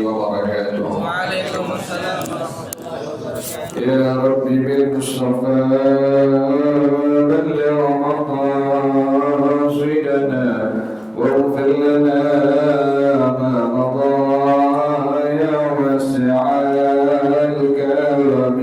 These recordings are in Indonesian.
وبركاته. وعليكم السلام ورحمة الله وبركاته. يا ربي بالمصطفى بلغ مقاصدنا واغفر لنا ما مضى يا واسع الكرم.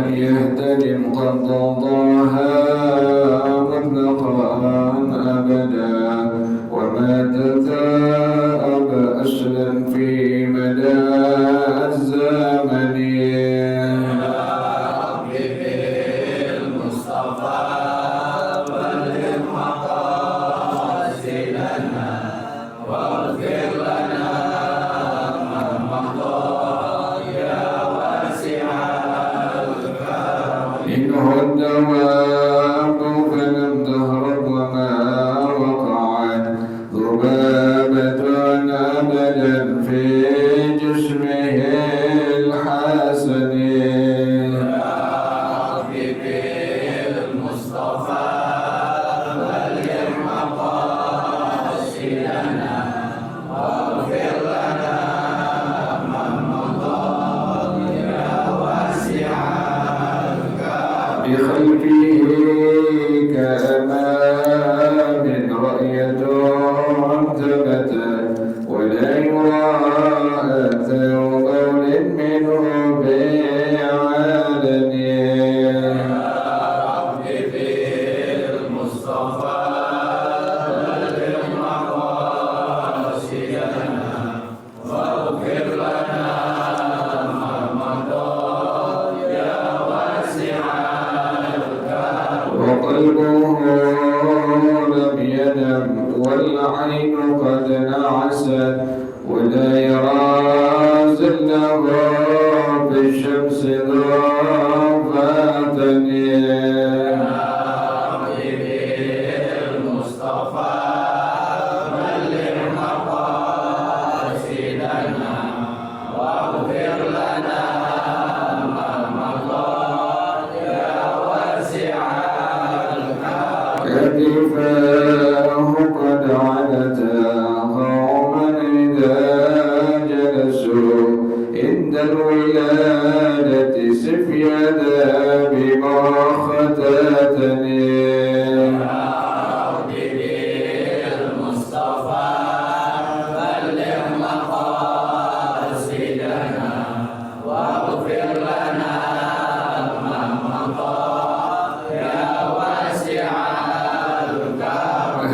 يهتدم قد ضاها مطلقا أبدا وما تثاءب أصلا في مدى الزمن. الدواب فلم تهرب وما وقعت ذبابة أبدا في جسمه الحسن. بخلفه كأمام رأية ثبتت ولا يرى أثر قول منه بعلن. وقلبه لم ينم والعين قد نعست ولا يرى زله في الشمس ضافة. كتفاه قد عنتا قوما إذا جلسوا عند الولادة سفيدا بما ختتني.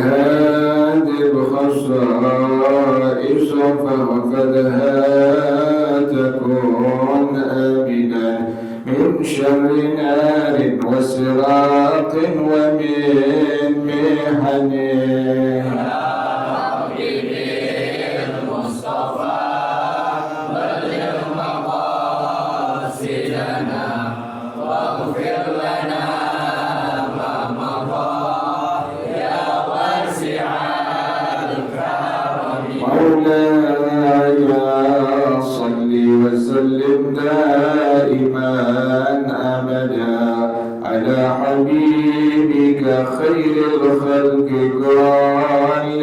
هذه الخصائص فاحفظها تكون آمنا من شر نار وسراق ومن محن. مولاي صل وسلم دائما أبدا على حبيبك خير الخلق كلهم.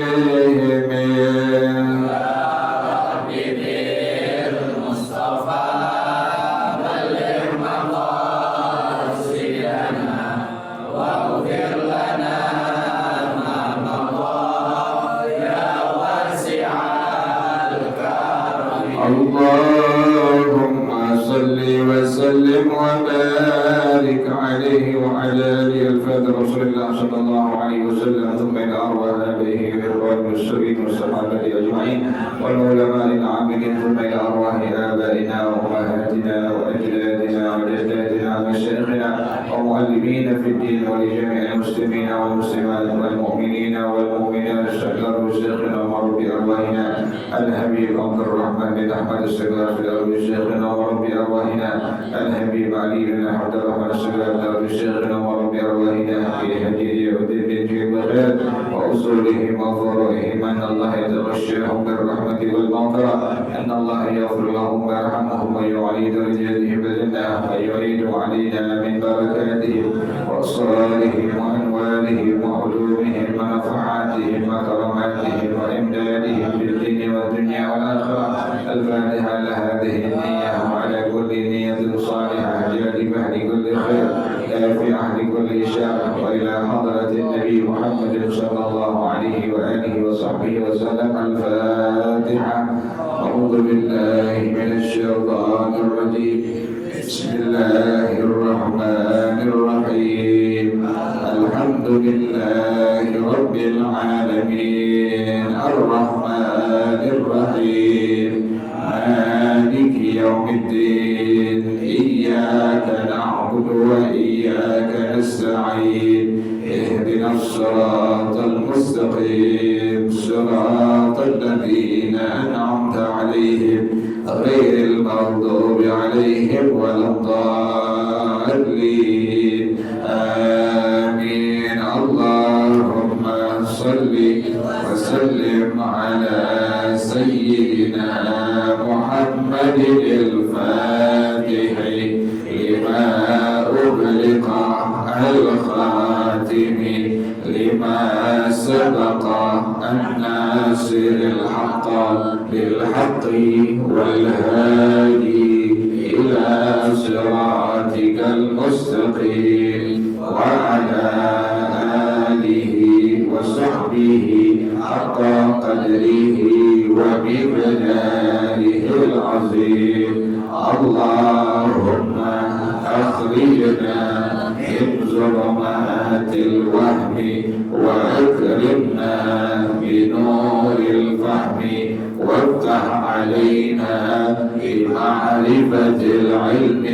اللهم صل وسلم وبارك عليه وعلى آله الفاتح رسول الله صلى الله عليه وسلم ثم إلى أرواح آبائه الإخوان والسبيل والصحابة أجمعين والعلماء العاملين ثم إلى أرواح آبائنا وأمهاتنا وأجدادنا وجداتنا ومشايخنا ومعلمين في الدين ولجميع المسلمين والمسلمات والمؤمنين والمؤمنات الشكر وشيخنا ومربي أرواحنا الحبيب عبد الرحمن بن أحمد السجار في الأرض شيخنا وربي أرواحنا الحبيب علي بن عبد الرحمن السجار في الأرض شيخنا وربي أرواحنا في هديه ودين في البغداد وأصولهم وفروعهم أن الله يتغشاهم بالرحمة والمغفرة، أن الله يغفر لهم ويرحمهم ويعلي درجاتهم بجنة ويعيد علينا من بركاتهم وأسرارهم وأنوارهم وعلومهم ونفحاتهم وكراماتهم وإمدادهم بالدين والدنيا والآخرة. الفاتحة على هذه النية وعلى كل نية صالحة جالبة لكل خير دافعة لكل شر، وإلى حضرة النبي محمد صلى الله عليه وآله وصحبه وسلم. الفاتحة. أعوذ بالله من الشيطان الرجيم. بسم الله الرحمن الرحيم. الحمد لله رب العالمين الرحمن الرحيم مالك يوم الدين. إياك نعبد وإياك نستعين. اهدنا الصراط المستقيم صراط الذين أنعمت عليهم غير المغضوب عليهم ولا الضالين. آمين. اللهم صل وسلم على سيدنا محمد الفاتح لما أغلق الخاتم لما سبق الناصر الحق بالحق والهادي إلى صراطك المستقيم وعلى آله وصحبه حق قدره ومقداره العظيم. اللهم أخرجنا من ظلمات الوهم وأكرمنا بنور الفهم وافتح علينا بمعرفة العلم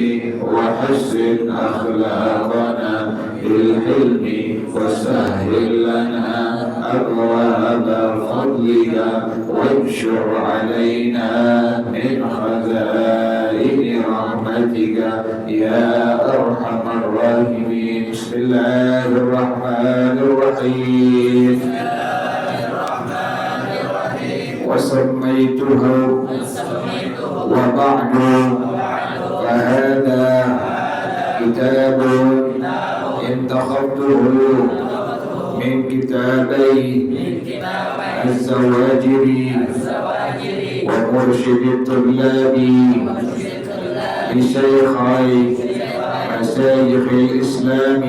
وحسن أخلاقنا بالحلم وسهل لنا أبواب فضلك وانشر علينا من خزائن رحمتك يا أرحم الراحمين. بسم الله الرحمن الرحيم. وسميته وبعد فهذا كتاب انتخبته من كتابي الزواجر ومرشد الطلاب لشيخي مشايخ الإسلام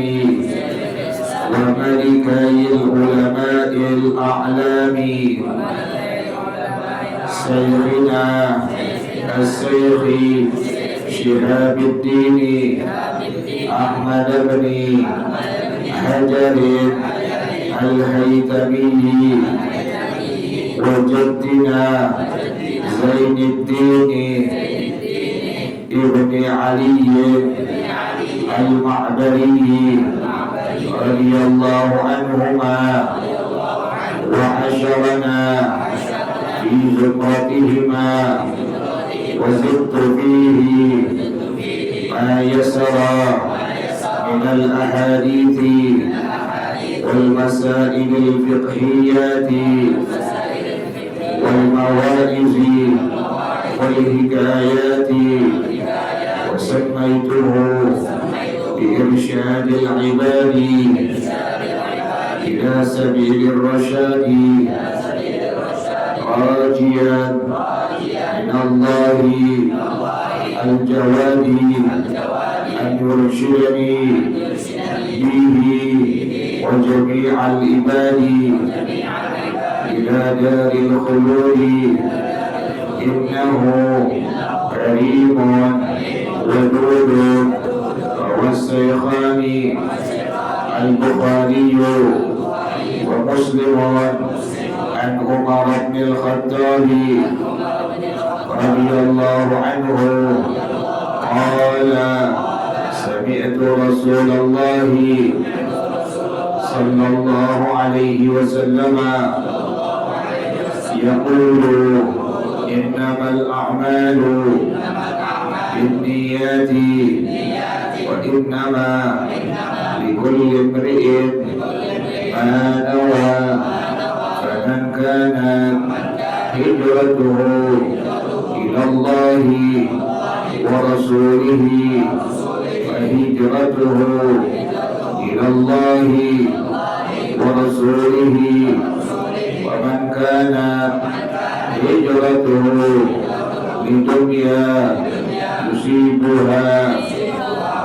وملكي العلماء الأعلام شيخنا الشيخ شهاب الدين أحمد بن حجر الهيثمي وجدنا زين الدين ابن علي المعبري رضي الله عنهما وحشرنا في زمرتهما وزدت فيه ما يسر من الأحاديث والمسائل الفقهيات والمواعظ والحكايات. وسميته بإرشاد العباد إلى سبيل الرشاد راجيا من الله الجواد أن يرشدني به وجميع العباد إلى دار الخلود. إنه كريم ودود. روى الشيخان البخاري ومسلم عن عمر بن الخطاب رضي الله عنه قال سمعت رسول الله صلى الله عليه وسلم يقول إنما الأعمال بالنيات وإنما لكل امرئ ما نوى. kanat hijratuhu ila Allahi wa rasulihi fa hijratuhu ila Allahi wa rasulihi wa man kanat hijratuhu lidunya yusibuha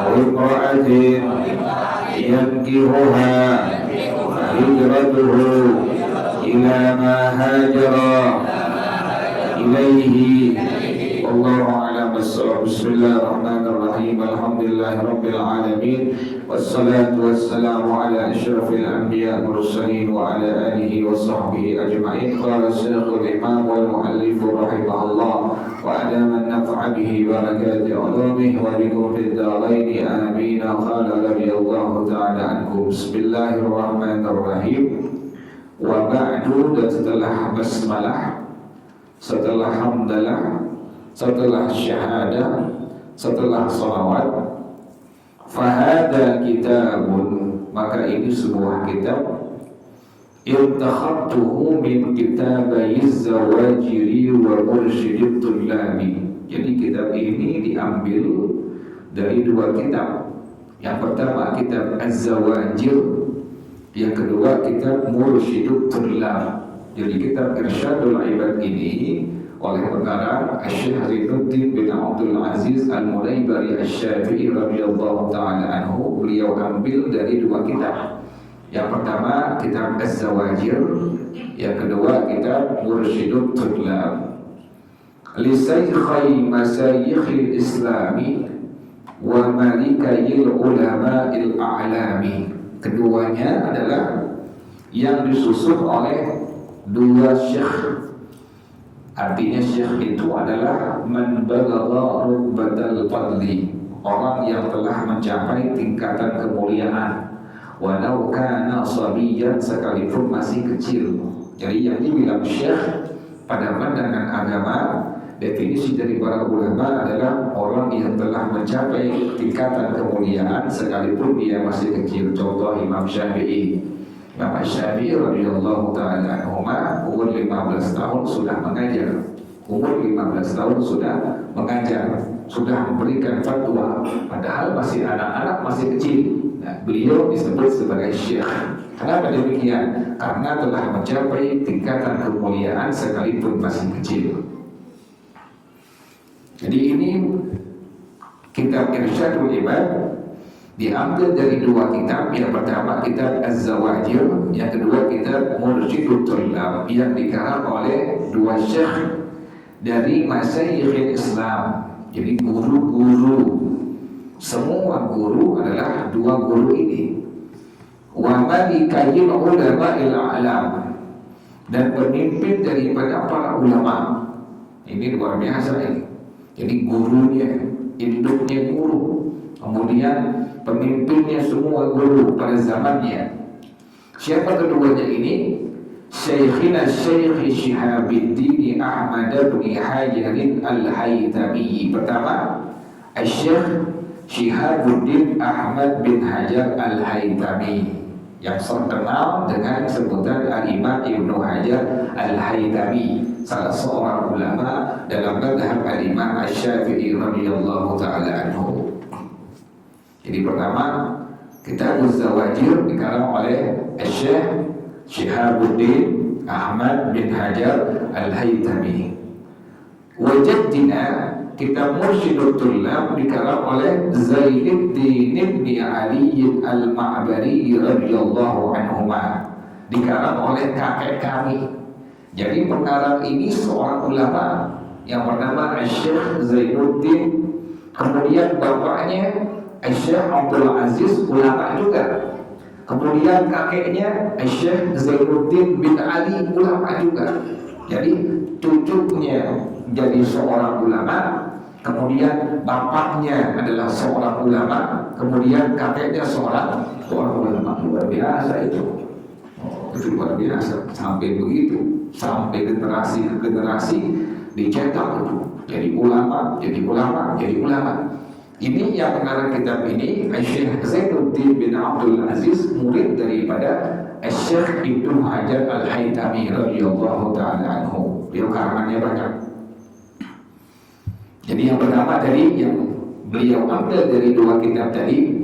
aw imra'atin yankihuha hijratuhu ila ma hajara ilaihi. Wallahu a'lam bissawab. Bismillahirrahmanirrahim. Alhamdulillahirabbil alamin. Wassalatu wassalamu ala asyrafil anbiya mursalin wa ala alihi wa sahbihi ajma'in. Qala Syekhul Imam wal Muallif rahimahullah wa adama an-naf'a bihi barakati ulumihi wa bikum fid darain amin. Qala radhiyallahu ta'ala anhu. Bismillahirrahmanirrahim. Wa ba'du, dan setelah basmalah, setelah hamdalah, setelah syahadah, setelah salawat, fahada kitabun, maka ini sebuah kitab, irtakhabtuhu min kitabayiz zawajiri wa mursyidit tullabi. Jadi kitab ini diambil dari dua kitab. Yang pertama kitab Az-Zawajir, yang kedua kitab Mursyidut Tullab. Jadi kitab Irsyadul Ibad ini oleh pengarang Syekh Zainuddin bin Abdul Aziz Al-Mulaybari Asy-Syafi'i radhiyallahu ta'ala anhu. Beliau ambil dari dua kitab. Yang pertama kitab Az-Zawajir, yang kedua kitab Mursyidut Tullab. Li Syaikhi Masyayikhil Islami wa Malikayil Ulama'il A'lami. Keduanya adalah yang disusun oleh dua syekh. Artinya syekh itu adalah man balagha rubbatal fadli, orang yang telah mencapai tingkatan kemuliaan, walau kana sabiyan, sekalipun masih kecil. Jadi yang dibilang syekh pada pandangan agama, definisi dari para ulama adalah orang yang telah mencapai tingkatan kemuliaan sekalipun dia masih kecil. Contoh Imam Syafi'i. Imam Syafi'i radhiyallahu ta'ala anhuma umur 15 tahun sudah mengajar. Umur 15 tahun sudah mengajar, sudah memberikan fatwa, padahal masih anak-anak, masih kecil. Nah, beliau disebut sebagai syekh. Kenapa demikian? Karena telah mencapai tingkatan kemuliaan sekalipun masih kecil. Jadi ini kitab Irsyadul Ibad diambil dari dua kitab. Yang pertama kitab Az-Zawajir, yang kedua kitab Mursyidut Tullab, yang dikarang oleh dua syekh dari Masyayikhil Islam. Jadi guru-guru, semua guru adalah dua guru ini. Wa malikayil ulama'il a'lam, dan pemimpin daripada para ulama. Ini luar biasa ini. Jadi gurunya, induknya guru, kemudian pemimpinnya semua guru pada zamannya. Siapa keduanya ini? Syekhina Syekh Syihabuddin Ahmad bin Hajar Al-Haytami. Pertama, Syekh Syihabuddin Ahmad bin Hajar Al-Haytami, yang terkenal dengan sebutan Al-Imam Ibnu Hajar Al-Haytami, salah seorang ulama dalam mazhab Al-Imam Asy-Syafi'i radhiyallahu ta'ala anhu. Jadi pertama kitab Az-Zawajir dikarang oleh Syekh Syihabuddin Ahmad bin Hajar Al-Haytami. Wajaddina kitab Mursyidut Tullab dikarang oleh Zainuddin bin Ali Al-Ma'bari radhiyallahu anhuma, dikarang oleh kakek kami. Jadi pengarang ini seorang ulama yang bernama Syekh Zainuddin, kemudian bapaknya Syekh Abdul Aziz, ulama juga, kemudian kakeknya Syekh Zainuddin bin Ali, ulama juga. Jadi cucunya jadi seorang ulama, kemudian bapaknya adalah seorang ulama, kemudian kakeknya seorang ulama. Luar biasa itu. Itu luar biasa. Sampai begitu, sampai generasi ke generasi dicetak itu. Jadi ulama, jadi ulama, jadi ulama. Ini yang mengarang kitab ini Syekh Zainuddin bin Abdul Aziz, murid daripada Syekh Ibnu Hajar Al-Haytami radhiyallahu ta'ala anhu. Beliau karangannya banyak. Jadi yang pertama tadi yang beliau ambil dari dua kitab tadi,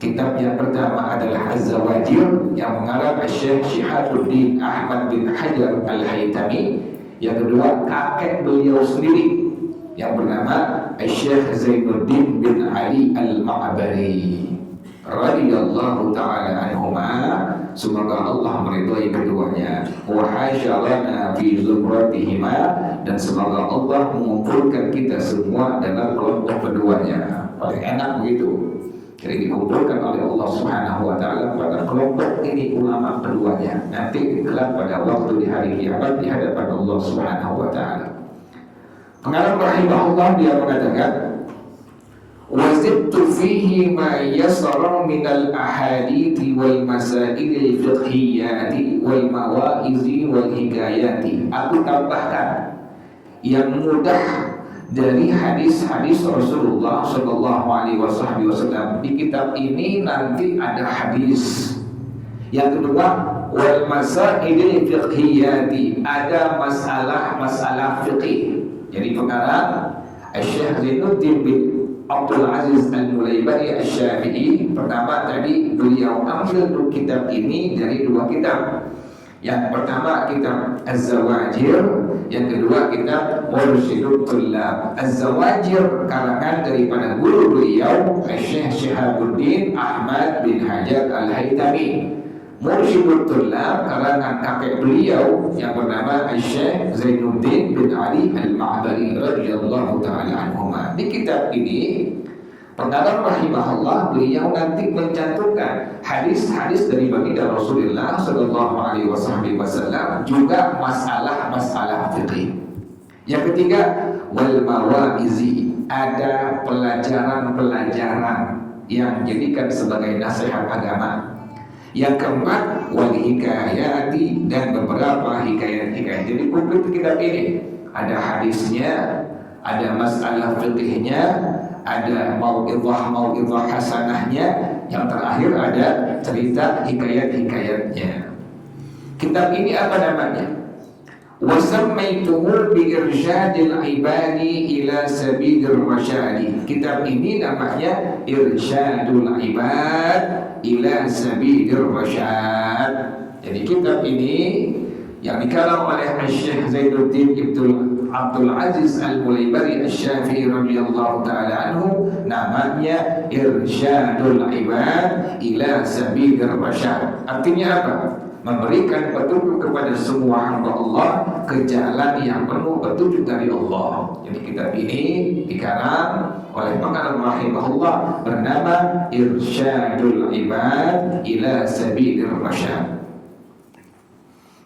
kitab yang pertama adalah Az-Zawajir yang mengarang Syekh Syihabuddin Ahmad bin Hajar Al-Haytami. Yang kedua kakek beliau sendiri yang bernama Syekh Zainuddin bin Ali Al-Ma'bari radhiyallahu ta'ala anhuma. Semoga Allah meridhai keduanya. Wa hasyalana fi zumratihima, dan semoga Allah mengumpulkan kita semua dalam kelompok keduanya. Paling enak begitu. Jadi dikumpulkan oleh Allah Subhanahu wa taala pada kelompok ini ulama keduanya. Nanti kelak pada waktu di hari kiamat di hadapan Allah Subhanahu wa taala. Pengarang rahimahullah dia mengatakan, wazidtu fihi ma yasara minal ahadithi wal masaili fiqhiyati wal mawaizi wal hikayati. Aku tambahkan yang mudah dari hadis-hadis Rasulullah Shallallahu Alaihi Wasallam. Di kitab ini nanti ada hadis. Yang kedua, wal masaili fiqhiyati, ada masalah fiqih. Jadi pengarang Syekh Zainuddin bin Abdul Aziz Al-Mulaybari Asy-Syafi'i. Pertama tadi beliau ambil kitab ini dari dua kitab. Yang pertama kitab Az-Zawajir, yang kedua kitab Mursyidut Thullab. Az-Zawajir karangan daripada guru beliau Syekh Syihabuddin Ahmad bin Hajar Al-Haytami. Mursyidut Thullab karangan kakek beliau yang bernama Syekh Zainuddin bin Ali Al-Ma'bari radhiyallahu ta'ala anhuma. Di kitab ini pengarang rahimahullah beliau nanti mencantumkan hadis-hadis dari baginda Rasulullah sallallahu alaihi wasallam, juga masalah-masalah fikih. Yang ketiga, wal mawaizi, ada pelajaran-pelajaran yang dijadikan sebagai nasihat agama. Yang keempat, wal hikayati, dan beberapa hikayat-hikayat. Jadi komplit kitab ini ada hadisnya, ada masalah fikihnya, ada mau'izah hasanahnya, yang terakhir ada cerita hikayat-hikayatnya. Kitab ini apa namanya? Wasammaituhu bi irsyadil ibadi ila sabilir rasyadi. Kitab ini namanya Irsyadul Ibad ila sabilir rasyad. Jadi kitab ini yang dikarang oleh Syekh Zainuddin Abdul Aziz Al-Mulaybari Asy-Syafi'i radhiyallahu ta'ala anhu, namanya Irsyadul Ibad ila sabilir rasyad. Artinya apa? Memberikan petunjuk kepada semua hamba Allah ke jalan yang penuh petunjuk dari Allah. Jadi kitab ini dikarang oleh pengarang rahimahullah bernama Irsyadul Ibad ila sabilir rasyad.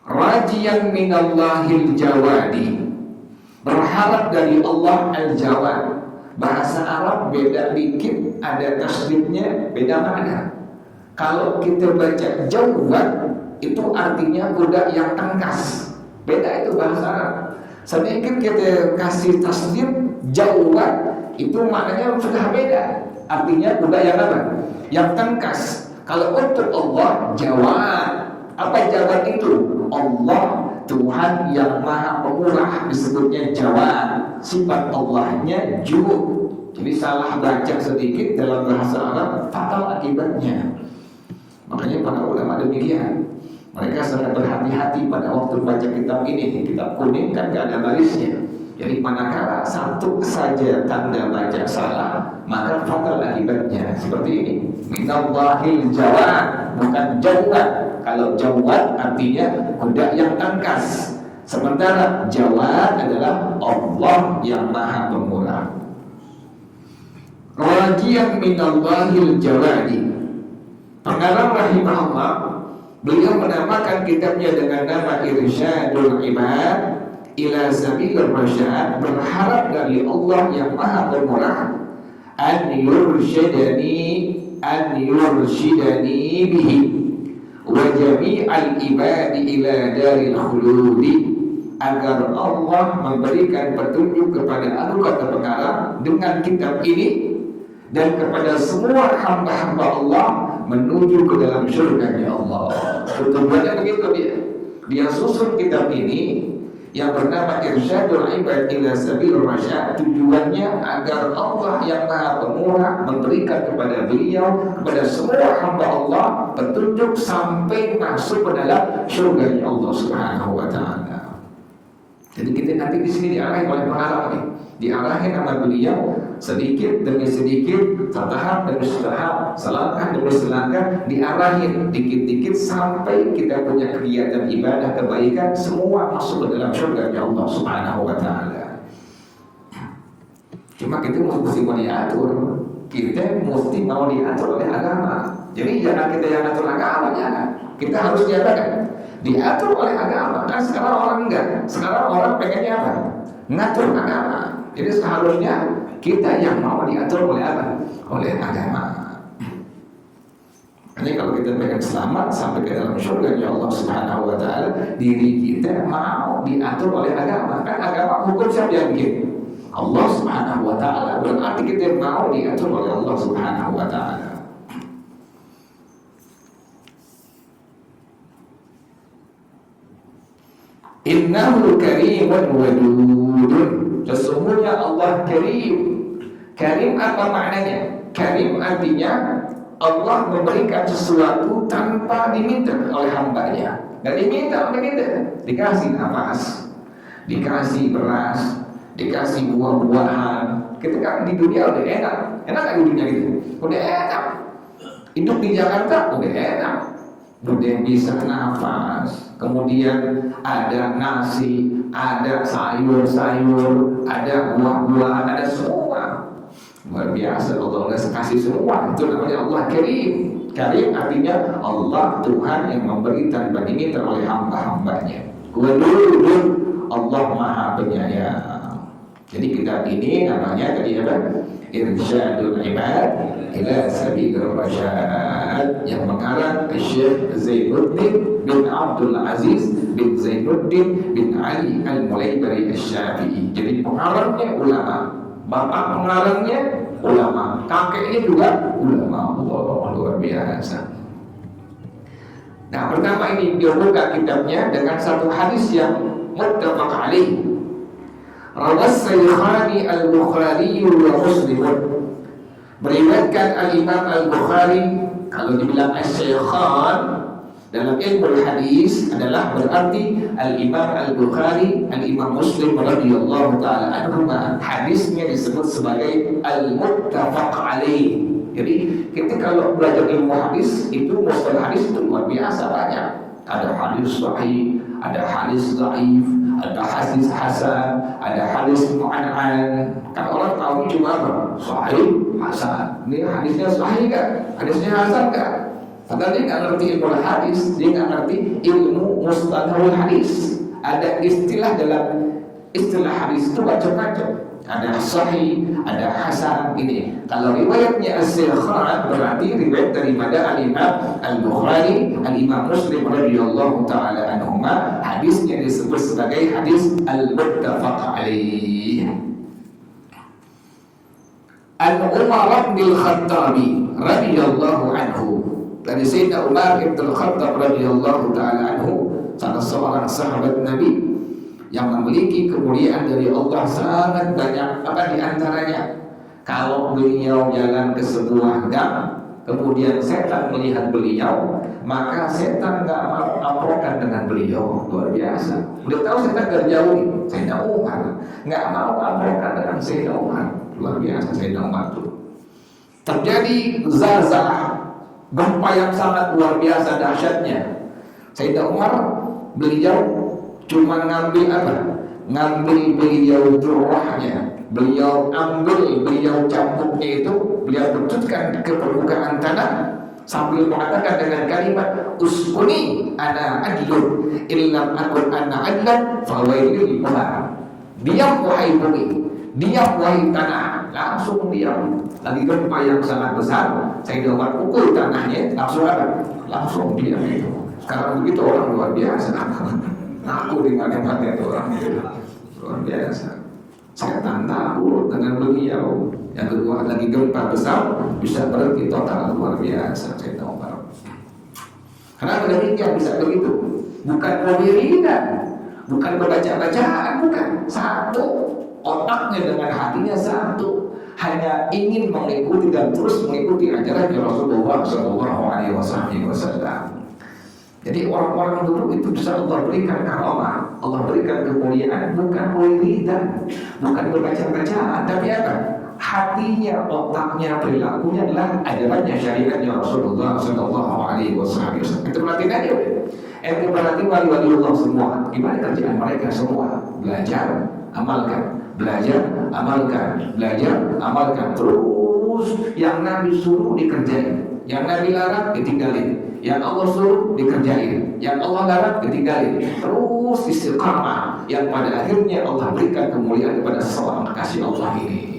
Rajiyan minallahil jawadi, berharap dari Allah al-jawad. Bahasa Arab beda dikit, ada tasdidnya, beda makna. Kalau kita baca jawad itu artinya kuda yang tangkas, beda itu bahasa Arab. Sedikit kita kasih tasdid jawad, itu maknanya sudah beda. Artinya kuda yang apa? Yang tangkas. Kalau untuk Allah jawad, apa jawad itu? Allah Tuhan yang maha pemurah, disebutnya jawad. Sifat Allahnya jud. Jadi salah baca sedikit dalam bahasa Arab fatal akibatnya. Makanya para ulama demikian, mereka sangat berhati-hati pada waktu baca kitab ini. Kitab kuning kan gak ada barisnya. Jadi manakala satu saja tanda baca salah, maka fatal akibatnya. Seperti ini, minallahil jawad, bukan jawad. Kalau jawad artinya kuda yang tangkas, sementara jawad adalah Allah yang maha pemurah. Rajiyan minallahil jawadi. Pengarang rahimahullah beliau menamakan kitabnya dengan nama Irsyadul Ibad ila sabilir rasyad, berharap dari Allah yang maha pemurah an yursyidani bihi wa jami'al ibadi ila daril khuludi, agar Allah memberikan petunjuk kepada aku, kata pengarang, dengan kitab ini, dan kepada semua hamba-hamba Allah menuju ke dalam surga Allah. Tujuannya begitu dia susun kitab ini yang bernama Irsyadul Ibad ila Sabil Rasyad. Tujuannya agar Allah yang Maha Pemurah memberikan kepada beliau, kepada semua hamba Allah, petunjuk sampai masuk ke dalam surga Allah Subhanahu wa Ta'ala. Jadi kita nanti di sini diarahin oleh pengarang nih, diarahin sama beliau sedikit demi sedikit, setahap demi setahap, selangkah demi selangkah, diarahin dikit-dikit sampai kita punya kegiatan ibadah kebaikan semua masuk ke dalam surga Allah Subhanahu wa Ta'ala. Cuma kita mesti mau diatur, kita mesti mau diatur oleh agama. Jadi jangan kita yang atur agama, jangan. Kita harus diatur oleh agama. Kan sekarang orang enggak. Sekarang orang pengennya apa? Ngatur agama. Jadi seharusnya kita yang mau diatur oleh apa? Oleh agama. Ini kalau kita pengen selamat sampai ke dalam surga ya Allah Subhanahu wa Ta'ala, diri kita mau diatur oleh agama. Kan agama hukum siapa yang bikin? Allah Subhanahu wa Ta'ala. Berarti kita mau diatur oleh Allah Subhanahu wa Ta'ala. Innahu karimun wadudun. Sesungguhnya Allah karim. Karim apa maknanya? Karim artinya Allah memberikan sesuatu tanpa diminta oleh hambanya. Gak diminta oleh kita. Dikasih nafas, dikasih beras, dikasih buah-buahan. Kita kan di dunia udah enak. Enak gak di dunia gitu? Udah enak. Hidup di Jakarta udah enak. Udah bisa nafas, kemudian ada nasi, ada sayur-sayur, ada buah-buahan, ada semua. Luar biasa Allah kasih semua. Itu namanya Allah Karim. Karim artinya Allah Tuhan yang memberi tanpa diminta oleh hamba-hambanya. Wadudun, Allah Maha Penyayang. Jadi kitab ini namanya tadi apa? Irsyadul Ibad ila Sabil Rasyad, yang mengarang Syekh Zainuddin bin Abdul Aziz bin Zainuddin bin Ali Al-Mulaybari Asy-Syafi'i. Jadi pengarangnya ulama, bapak pengarangnya ulama, kakeknya juga ulama. Allah, luar biasa. Nah, pertama ini dia buka kitabnya dengan satu hadis yang muttafaq alaih. Rawas Syekhani Al-Bukhari wa Muslim. Beriwayatkan Al-Imam Al-Bukhari. Kalau dibilang As-Syekhan dalam ilmu hadis adalah berarti Al-Imam Al-Bukhari, Al-Imam Muslim radhiyallahu taala anhuma. Hadisnya disebut sebagai Al-Muttafaq alaih. Jadi kita kalau belajar ilmu hadis itu mustalah hadis itu luar biasa banyak. Ada hadis sahih, ada hadis dhaif, ada hadis hasan, ada hadis mu'an'an. Kan orang tahu cuma apa? Sahih, hasan. Ini hadisnya sahih kan? Hadisnya hasan kan? Padahal dia nggak ngerti ilmu hadis, dia nggak ngerti ilmu mustalahul hadis. Ada istilah dalam istilah hadis itu macam-macam. Ada sahih, ada hasan. Ini kalau riwayatnya As-Syekhan berarti riwayat daripada Al-Imam Al-Bukhari, Al-Imam Muslim radhiyallahu taala anhuma. Hadisnya disebut sebagai hadis Al-Muttafaq alaih. An Umar bin Khattabi radhiyallahu anhu. Dari Sayyidina Umar bin Khattab radhiyallahu taala anhu, salah seorang sahabat Nabi yang memiliki kemuliaan dari Allah sangat banyak. Apa di antaranya? Kalau beliau jalan ke sebuah gang, kemudian setan melihat beliau, maka setan nggak mau aprokan dengan beliau. Luar biasa. Udah tahu setan terjauhi. Sayyidina Umar nggak mau aprokan dengan Sayyidina Umar. Luar biasa Sayyidina Umar itu. Terjadi zalzalah, gempa yang sangat luar biasa dahsyatnya. Sayyidina Umar beliau cuma ngambil apa? Ngambil beliau durahnya, beliau ambil, beliau cambuknya itu, beliau betulkan ke permukaan tanah sambil mengatakan dengan kalimat uskuni ana adlun illam akun ana adlan fawailil umar. Diam wahai bumi, diam wahai tanah. Langsung diam. Lagi gempa yang sangat besar, saya Umar pukul tanahnya, langsung apa? Langsung diam itu. Sekarang begitu orang luar biasa. Aku dengan hebatnya itu orang itu luar biasa. Setan takut duduk dengan beliau. Yang kedua lagi gempa besar bisa berhenti total, luar biasa Sayyidina Umar. Kenapa demikian bisa begitu? Bukan wiridan, bukan baca-bacaan, bukan. Satu, otaknya dengan hatinya satu, hanya ingin mengikuti dan terus mengikuti ajaran Rasulullah SAW. Jadi orang-orang dulu itu bisa Allah berikan karamah, Allah berikan kemuliaan, bukan wiridan, bukan berbaca-bacaan, tapi apa? Hatinya, otaknya, perilakunya adalah ajarannya, syariatnya Rasulullah SAW. Itu perhatikan aja. Itu berarti wali-waliullah semua. Gimana kerjaan mereka semua? Belajar, amalkan, belajar, amalkan, belajar, amalkan. Terus yang Nabi suruh dikerjain, yang Nabi larang ditinggalin. Yang Allah suruh dikerjain, yang Allah larang ditinggalin. Terus istiqamah, yang pada akhirnya Allah berikan kemuliaan kepada seorang kekasih Allah ini.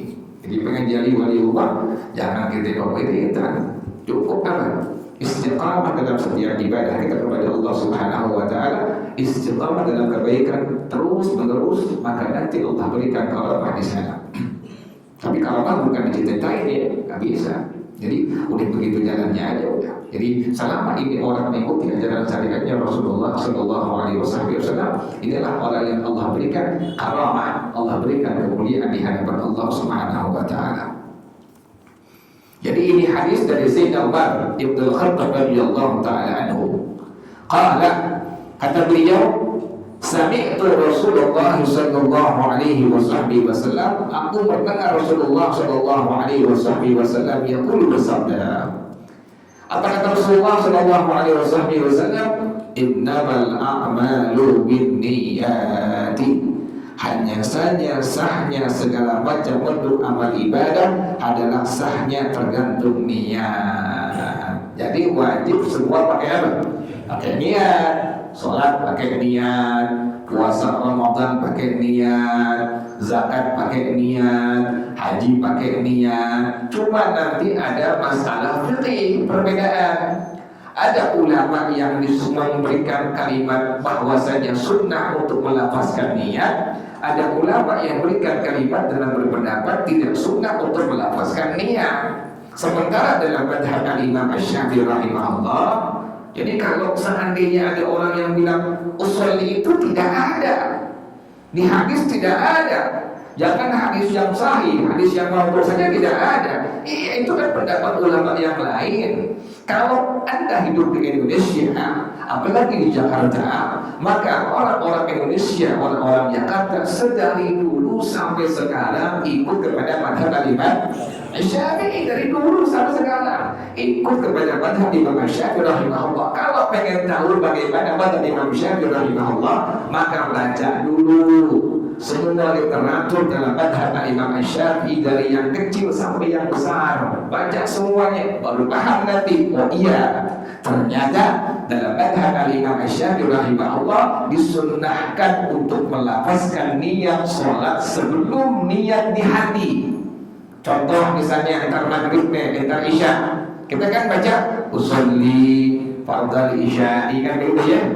Jadi pengen jadi waliullah, jangan kita wiridan. Cukup apa? Istiqamah dalam setiap ibadah kita kepada Allah Subhanahu wa taala, istiqamah dalam kebaikan terus menerus, maka nanti Allah berikan karamah di sana. Tapi karamah bukan diceritain ya, nggak bisa. Jadi udah begitu jalannya aja udah. Jadi selama ini orang mengikuti ajaran syariatnya Rasulullah SAW, inilah orang yang Allah berikan karamah, Allah berikan kemuliaan di hadapan Allah Subhanahu wa taala. Jadi ini hadis dari Sayyidina Umar Ibn Al-Khattab radhiyallahu taala anhu. Qala, kata beliau, sami'tu Rasulullah sallallahu alaihi wasallam, aku mendengar Rasulullah sallallahu alaihi wasallam yaqulu bersabda. Apa kata Rasulullah sallallahu alaihi wasallam? Innamal a'malu binniyati. Hanya saja sahnya segala macam bentuk amal ibadah adalah sahnya tergantung niat. Jadi wajib semua pakai apa? Pakai niat. Sholat pakai niat, puasa Ramadan pakai niat, zakat pakai niat, haji pakai niat. Cuma nanti ada masalah fikih, perbedaan. Ada ulama yang memberikan kalimat bahwasanya sunnah untuk melafazkan niat. Ada ulama yang memberikan kalimat dengan berpendapat tidak sunnah untuk melafazkan niat. Sementara dalam madhab Imam Asy-Syafi'i rahimahullah, jadi kalau seandainya ada orang yang bilang usolli itu tidak ada, di hadis tidak ada, jangan hadis yang sahih, hadis yang maudhu saja tidak ada. Itu kan pendapat ulama yang lain. Kalau Anda hidup di Indonesia, apalagi di Jakarta, maka orang-orang Indonesia, orang-orang Jakarta sedari dulu sampai sekarang ikut kepada madhab Imam Syafi'i, dari dulu sampai sekarang ikut kepada madhab Imam Syafi'i rahimahullah. Kalau pengen tahu bagaimana madhab Imam Syafi'i rahimahullah, maka baca dulu semua literatur dalam madhab Imam Syafi'i dari yang kecil sampai yang besar. Baca semuanya, baru paham nanti. Oh iya, ternyata dalam madhab Imam Syafi'i rahimahullah disunnahkan untuk melafazkan niat sholat sebelum niat di hati. Contoh misalnya entar maghrib nih, entar isya, kita kan baca usolli fardal isya'i kan gitu ya,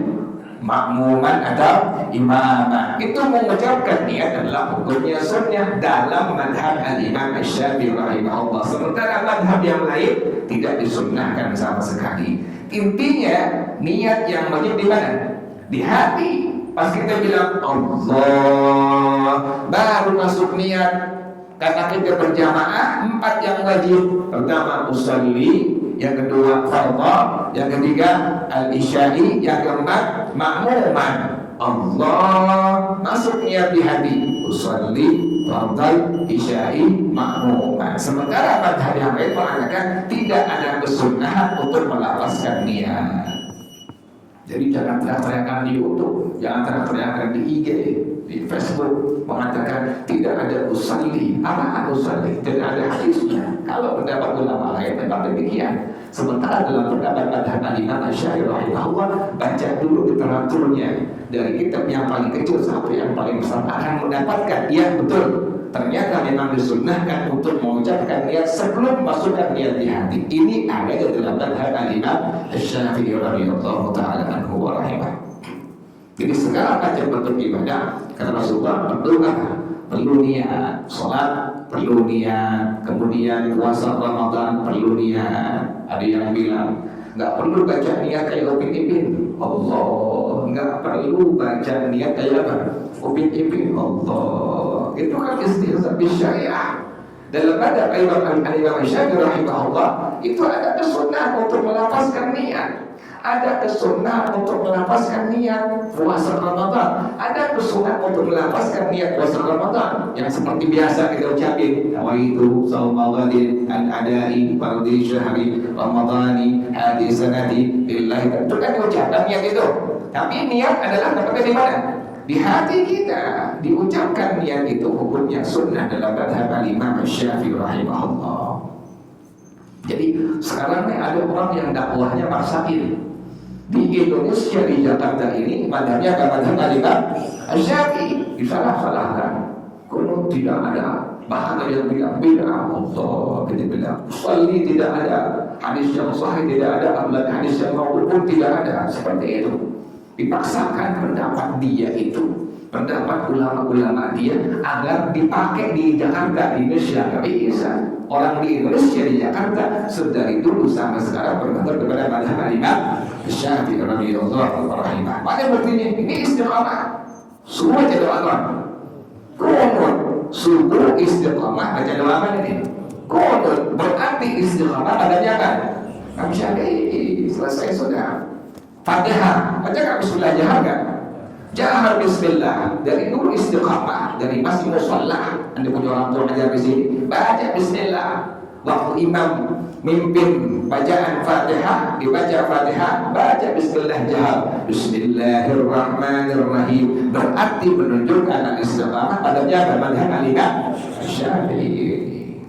makmuman atau imaman. Itu mengucapkan niat adalah hukumnya sunnah dalam madhab Imam Syafi'i rahimahullah. Sementara madhab yang lain tidak disunnahkan sama sekali. Intinya niat yang wajib di mana? Di hati. Pas kita bilang Allah, baru masuk niat. Kata kita berjamaah 4 yang wajib. Pertama usolli, yang kedua fardhu, yang ketiga al-isya'i, yang keempat makmuman. Allah, masuk niat di hati. Usolli, fardhu, isya'i, makmuman. Sementara madhab yang lain mengatakan tidak ada kesunahan untuk melafazkan niat. Jadi jangan teriak-teriakan di YouTube, jangan teriak-teriakan di IG, di Facebook mengatakan tidak ada usolli. Apa usolli? Tidak ada hadisnya. Kalau pendapat ulama lain memang demikian. Sementara dalam pendapat madhab Imam Syafi'i rahimahullah, baca dulu literaturnya dari kitab yang paling kecil sampai yang paling besar, akan mendapatkan ya betul. Ternyata memang disunnahkan untuk mengucapkan niat sebelum masukkan niat di hati. Ini ada di dalam madhab Imam Syafi'i radhiyallahu taala anhu wa rahimah. Jadi segala macam bentuk ibadah kata Rasulullah berdoa perlu niat, sholat perlu niat, kemudian puasa Ramadan perlu niat. Ada yang bilang nggak perlu baca niat kayak Upin Ipin. Allah, nggak perlu baca niat kayak apa? Upin Ipin. Allah, itu kan istighfar syariah. Dalam adab Imam Syafi'i rahimahullah itu ada kesunahan untuk melafazkan niat, ada kesunahan untuk melafazkan niat puasa Ramadan, ada kesunahan untuk melafazkan niat puasa Ramadan yang seperti biasa kita ucapin nawaitu shauma ghadin an adai fardhi syahri ramadhani hadhihi sanati lillahi. Itu kan ucapan niat itu. Tapi niat adalah terpakai di mana? Di hati kita. Diucapkan niat itu hukumnya sunnah dalam madhab Imam Syafi'i rahimahullah. Jadi sekarang ini ada orang yang dakwahnya maksain. Di Indonesia, di Jakarta ini madhabnya apa? Madhab Imam Syafi'i. Disalah-salahkan. Kalau tidak ada, bahkan ada yang bilang bid'ah. Allah, kita bilang salli tidak ada, hadis yang sahih tidak ada, amalan hadis yang maudhu pun tidak ada. Seperti itu. Dipaksakan pendapat dia itu, pendapat ulama-ulama dia agar dipakai di Jakarta, di Indonesia. Tapi bisa. Orang di Indonesia, di Jakarta sedari dulu sampai sekarang berbentur kepada madhab Imam Syafi'i radhiyallahu anhu. Makanya berarti ini istiqamah. Semua jadi doa. Qunut subuh istiqamah baca doa apa ini? Qunut berarti istiqamah adanya kan? Imam Syafi'i selesai sudah. Fatihah, baca gak bismillah jahar gak? Jahar bismillah. Dari dulu istiqamah, dari masih musallah. Anda punya orang tua ajar di sini, baca bismillah. Waktu imam mimpin bacaan Fatihah, dibaca Fatihah, baca bismillah jahar. Bismillahirrahmanirrahim. Berarti menunjukkan istiqamah padanya madhab Imam Syafi'i.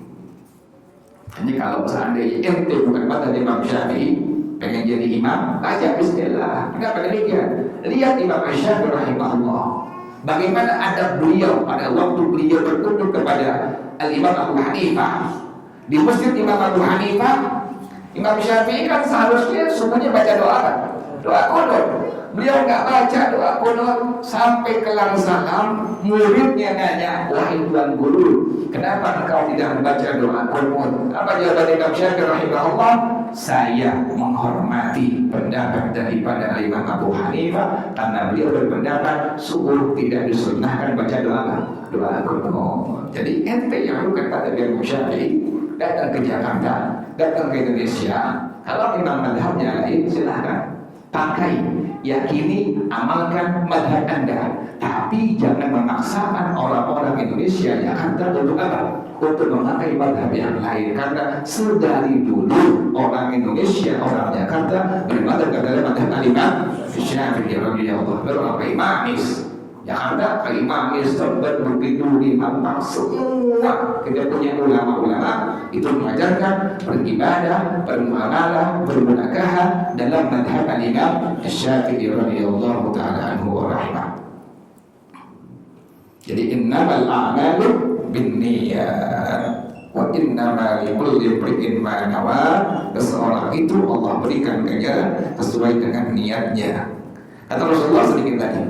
Ini kalau seandainya ente bukan madhab Imam Syafi'i, pengen jadi imam, baca bismillah. Kenapa demikian? Lihat Imam Syafi'i rahimahullah, bagaimana adab beliau pada waktu beliau berkunjung kepada Al-Imam Abu Hanifah di masjid Imam Abu Hanifah. Imam Syafi'i kan seharusnya semuanya baca doa apa? Doa qunut. Beliau nggak baca doa qunut sampai kelar salam. Muridnya nanya, wahai tuan guru, kenapa engkau tidak membaca doa qunut? Apa jawaban Imam Syafi'i rahimahullah? Saya menghormati pendapat daripada Imam Abu Hanifah karena beliau berpendapat subuh tidak disunnahkan baca doa doa qunut. Jadi ente yang bukan kata Imam Syafi'i datang ke Jakarta, datang ke Indonesia, kalau memang madhabnya lain silahkan pakai, yakini, amalkan madhab Anda, tapi jangan memaksakan orang-orang Indonesia Jakarta untuk apa? Untuk memakai madhab yang lain. Karena sedari dulu orang Indonesia, orang Jakarta bermadhab kepada madhab Imam Syafi'i radhiyallahu anhu. Orang Imamis Jakarta, Imamis, Tebet, Bukit Duri, Mampang, semua kita punya ulama-ulama itu mengajarkan beribadah, bermuamalah, bermunakaha dalam madhab Imam Syafi'i radhiyallahu ta'ala anhu wa rahimah. Jadi innamal a'malu binniyat wa innama likulli imri'in ma nawa. Seseorang itu Allah berikan ganjaran sesuai dengan niatnya. Kata Rasulullah sedikit tadi,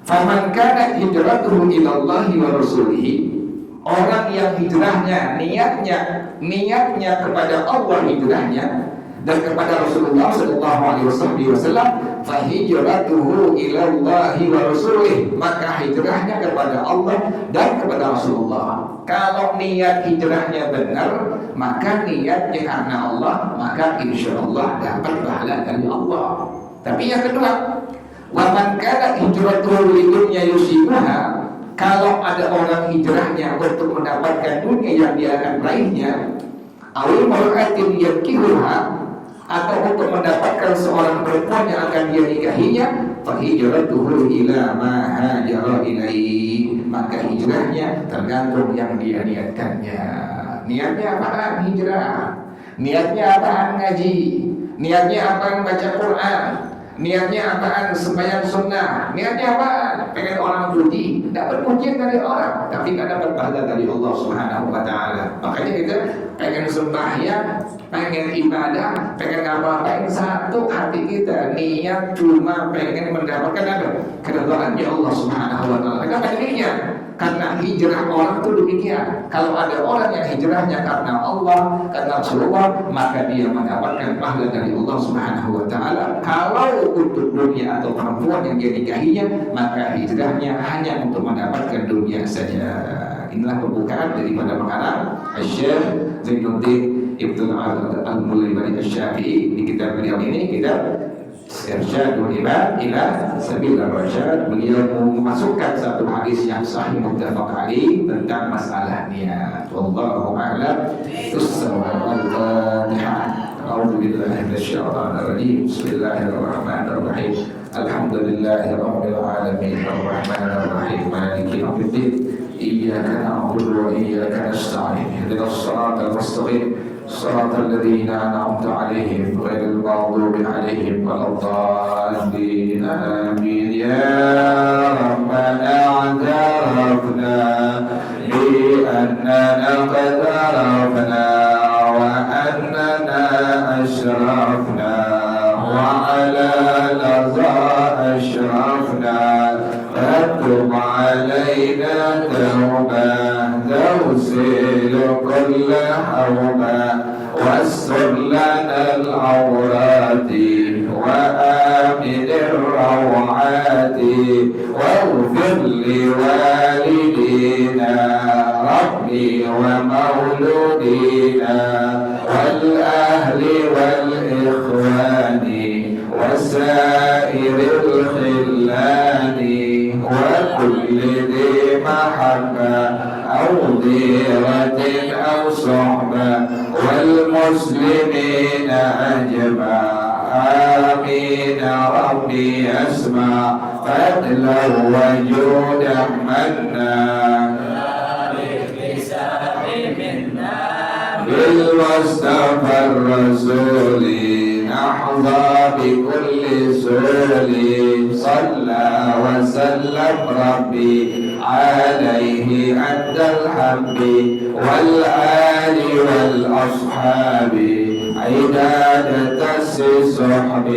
faman kana hijratuhu ilallahi wa rasulihi, orang yang hijrahnya niatnya kepada Allah hijrahnya dan kepada Rasulullah sallallahu alaihi wasallam, fa hijratuhu ilallahi wa rasulihi, maka hijrahnya kepada Allah dan kepada Rasulullah. Kalau niat hijrahnya benar, maka niatnya karena Allah, maka insyaallah dapat pahala dari Allah. Tapi yang kedua, wa man kana hijratuhu lidunya yusibuha, kalau ada orang hijrahnya untuk mendapatkan dunia yang dia akan raihnya, awil mar'atin yankihuha, atau untuk mendapatkan seorang perempuan yang akan dia nikahinya, fa hijratuhu ila ma hajara ilaihi, maka hijrahnya tergantung yang dia niatkannya. Niatnya apaan hijrah? Niatnya apaan ngaji? Niatnya apaan baca Quran? Niatnya apaan sembahyang sunnah? Niatnya apaan? Pengen orang puji, dapat pujian dari orang, tapi nggak dapat pahala dari Allah Subhanahu wa Ta'ala. Makanya kita pengen sembahyang, pengen ibadah, pengen ngapain, satu hati kita niat cuma pengen mendapatkan apa? Keridhaan Allah Subhanahu wa Ta'ala. Kenapa niat? Karena hijrah orang itu demikian. Kalau ada orang yang hijrahnya karena Allah, karena Rasulullah, maka dia mendapatkan pahala dari Allah Subhanahu wa taala. Kalau untuk dunia atau perempuan yang dia nikahinya, maka hijrahnya hanya untuk mendapatkan dunia saja. Inilah pembukaan daripada pengarang Syekh Zainuddin Ibnu Al-Mulaiwari Asy-Syafi'i. Di kitab beliau ini kitab Irsyadul Ibad ila Sabil Ar-Rasyad. Beliau memasukkan satu hadis yang sahih muttafaq alaih tentang masalah niat. Wallahu a'lam bissawab. Al-Fatihah. A'udzu billahi minasyaitonir rajim. Bismillahirrahmanirrahim. Alhamdulillahirabbil alamin. Arrahmanir rahim. Maliki yaumiddin. Iyyaka na'budu wa iyyaka nasta'in. Ihdinas siratal mustaqim. صراط الذين أنعمت عليهم غير المغضوب عليهم ولا الضالين آمين. يا ربنا اعترفنا بأننا قد عرفنا وأننا أشرفنا وعلى لظى أشرفنا فتب علينا توبة تغسل كل حوبة واستر لنا العورات وآمن الروعات واغفر لوالدينا ربي ومولودينا والأهل والإخوان وسائر الخلان وكل ذي محبة أو ضيرة أو صحبة والمسلمين أجمع. آمين. ربي أسمع فضلا وجودا منا بالمصطفى الرسول نحظى بكل سؤال. صلى وسلم ربي عليه عند الحب والآل والأصحاب عداد الصحب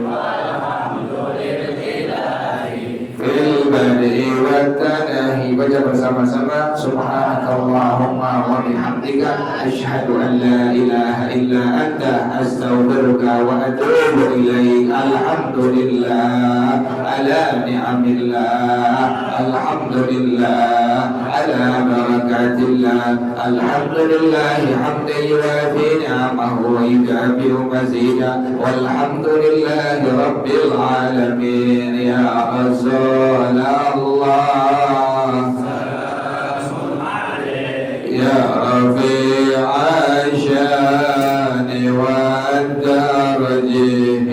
والحمد لله في البدء والتناهي. Baca bersama-sama Subhanakallahumma wa bihamdika asyhadu an la ilaha illa anta astaghfiruka wa atubu ilaik. Alhamdulillah ala ni'amillah, alhamdulillah ala barakatillah, alhamdulillah hamdan yuwafi ni'amahu wa yukafi'u mazidah, walhamdulillahi rabbil alamin. Ya Rasulullah يا رفيع الشان والدرج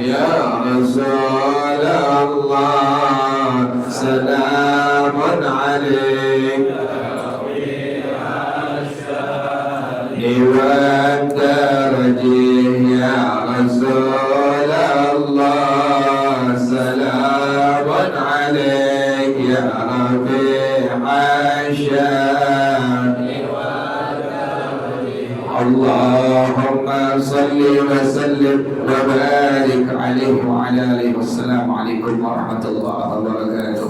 يا رسول الله سلام عليك. والدرج يا رسول الله سلام عليك يا رفيع الشان. اللهم صل وسلم وبارك عليه وعلى آله. والسلام عليكم ورحمة الله وبركاته.